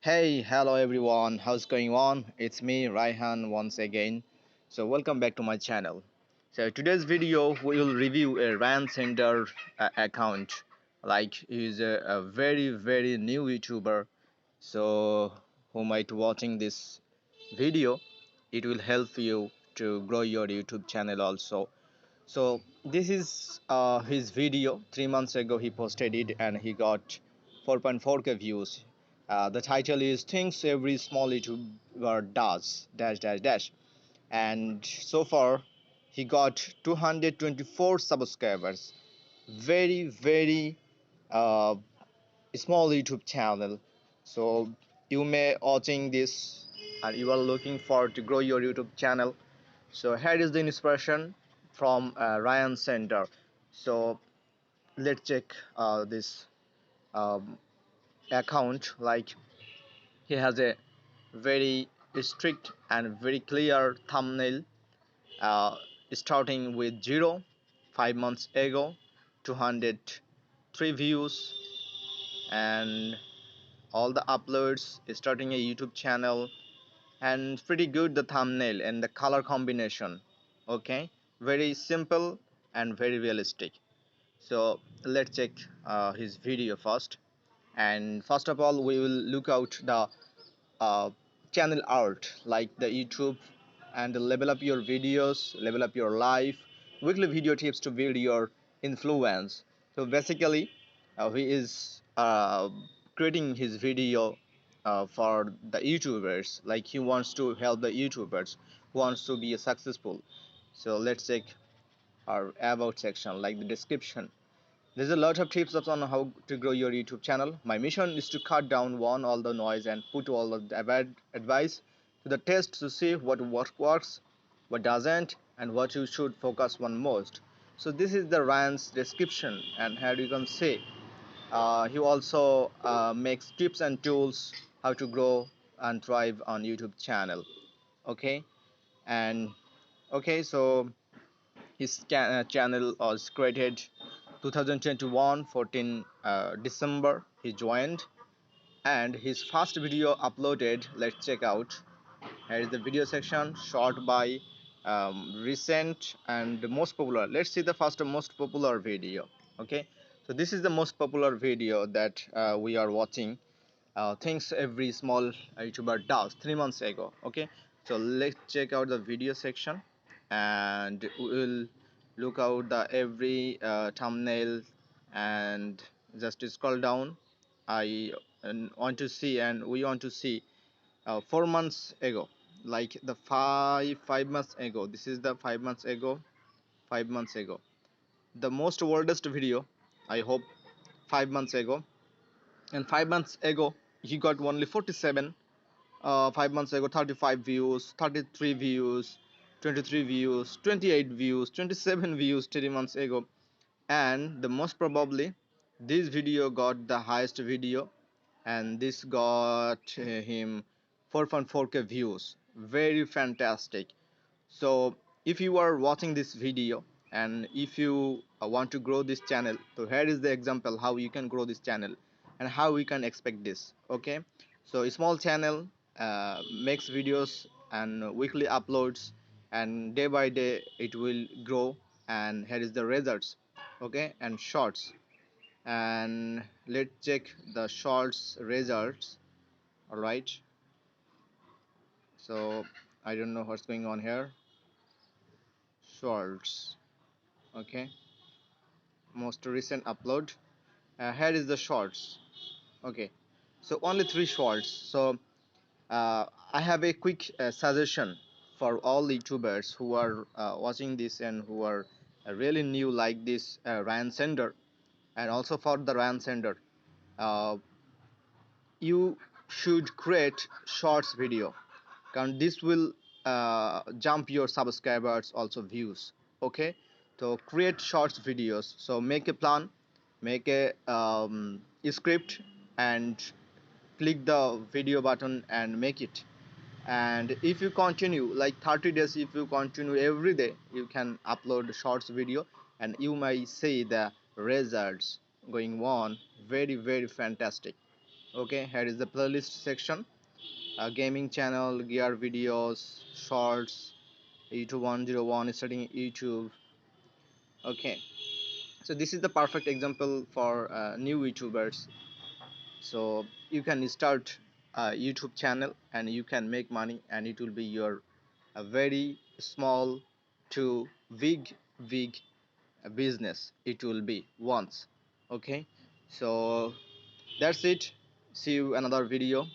Hello everyone, how's going on? It's me, Raihan, once again. So, welcome back to my channel. So, today's video we will review a Ryan Center account. Like, he's a very new YouTuber. So, who might watching this video, it will help you to grow your YouTube channel also. So, this is his video. 3 months ago, he posted it and he got 4.4k views. The title is Things Every Small YouTuber Does dash dash dash, and so far he got 224 subscribers. Very uh, small YouTube channel. So you may watching this and you are looking for to grow your YouTube channel. So here is the inspiration from Ryan Center. So let's check this um, account. Like, he has a very strict and very clear thumbnail, uh, starting with 5 months ago, 203 views, and all the uploads, starting a YouTube channel, and pretty good the thumbnail and the color combination. Okay, very simple and very realistic. So let's check his video first. And first of all, we will look out the uh, channel art, like the YouTube, and level up your videos, level up your life, weekly video tips to build your influence. So basically, he is creating his video for the YouTubers. Like, he wants to help the YouTubers who wants to be successful. So let's check our about section, like the description. There's a lot of tips on how to grow your YouTube channel. My mission is to cut down all the noise and put all of the bad advice to the test to see what works, what doesn't, and what you should focus on most. So this is the Ryan's description, and here you can see he also makes tips and tools how to grow and thrive on YouTube channel. Okay, and okay, so his channel was created 2021 14 December. He joined, and his first video uploaded. Let's check out. Here is the video section, short by recent and most popular. Let's see the first most popular video. Okay, so this is the most popular video that we are watching. Things every small YouTuber does 3 months ago. Okay, so let's check out the video section, and we'll look out the every thumbnail, and just scroll down. I want to see, and we want to see 4 months ago, like the five months ago. This is the 5 months ago. 5 months ago, the most oldest video, I hope. 5 months ago, and 5 months ago he got only 47. 5 months ago, 35 views, 33 views, 23 views, 28 views, 27 views 3 months ago. And the most probably this video got the highest video, and this got him 4.4k views. Very fantastic. So if you are watching this video and if you want to grow this channel, so here is the example how you can grow this channel and how we can expect this. Okay, so a small channel makes videos and weekly uploads, and day by day it will grow, and here is the results. Okay, and shorts, and let's check the shorts results. All right, so I don't know what's going on here. Shorts. Okay, most recent upload. Here is the shorts. Okay, so only three shorts. So I have a quick suggestion for all YouTubers who are watching this and who are really new, like this Ryan Sender, and also for the Ryan Sender, uh, you should create shorts video, and this will jump your subscribers also views. Okay, so create shorts videos. So make a plan, make a script, and click the video button and make it. And if you continue like 30 days, if you continue every day, you can upload shorts video, and you may see the results going on. Very fantastic. Okay, here is the playlist section. Gaming channel, gear videos, shorts, YouTube 101 starting YouTube. Okay, so this is the perfect example for new YouTubers. So you can start a YouTube channel and you can make money, and it will be your a very small to big business it will be once. Okay, so that's it. See you another video,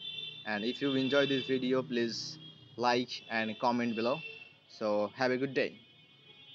and if you enjoy this video, please like and comment below. So have a good day.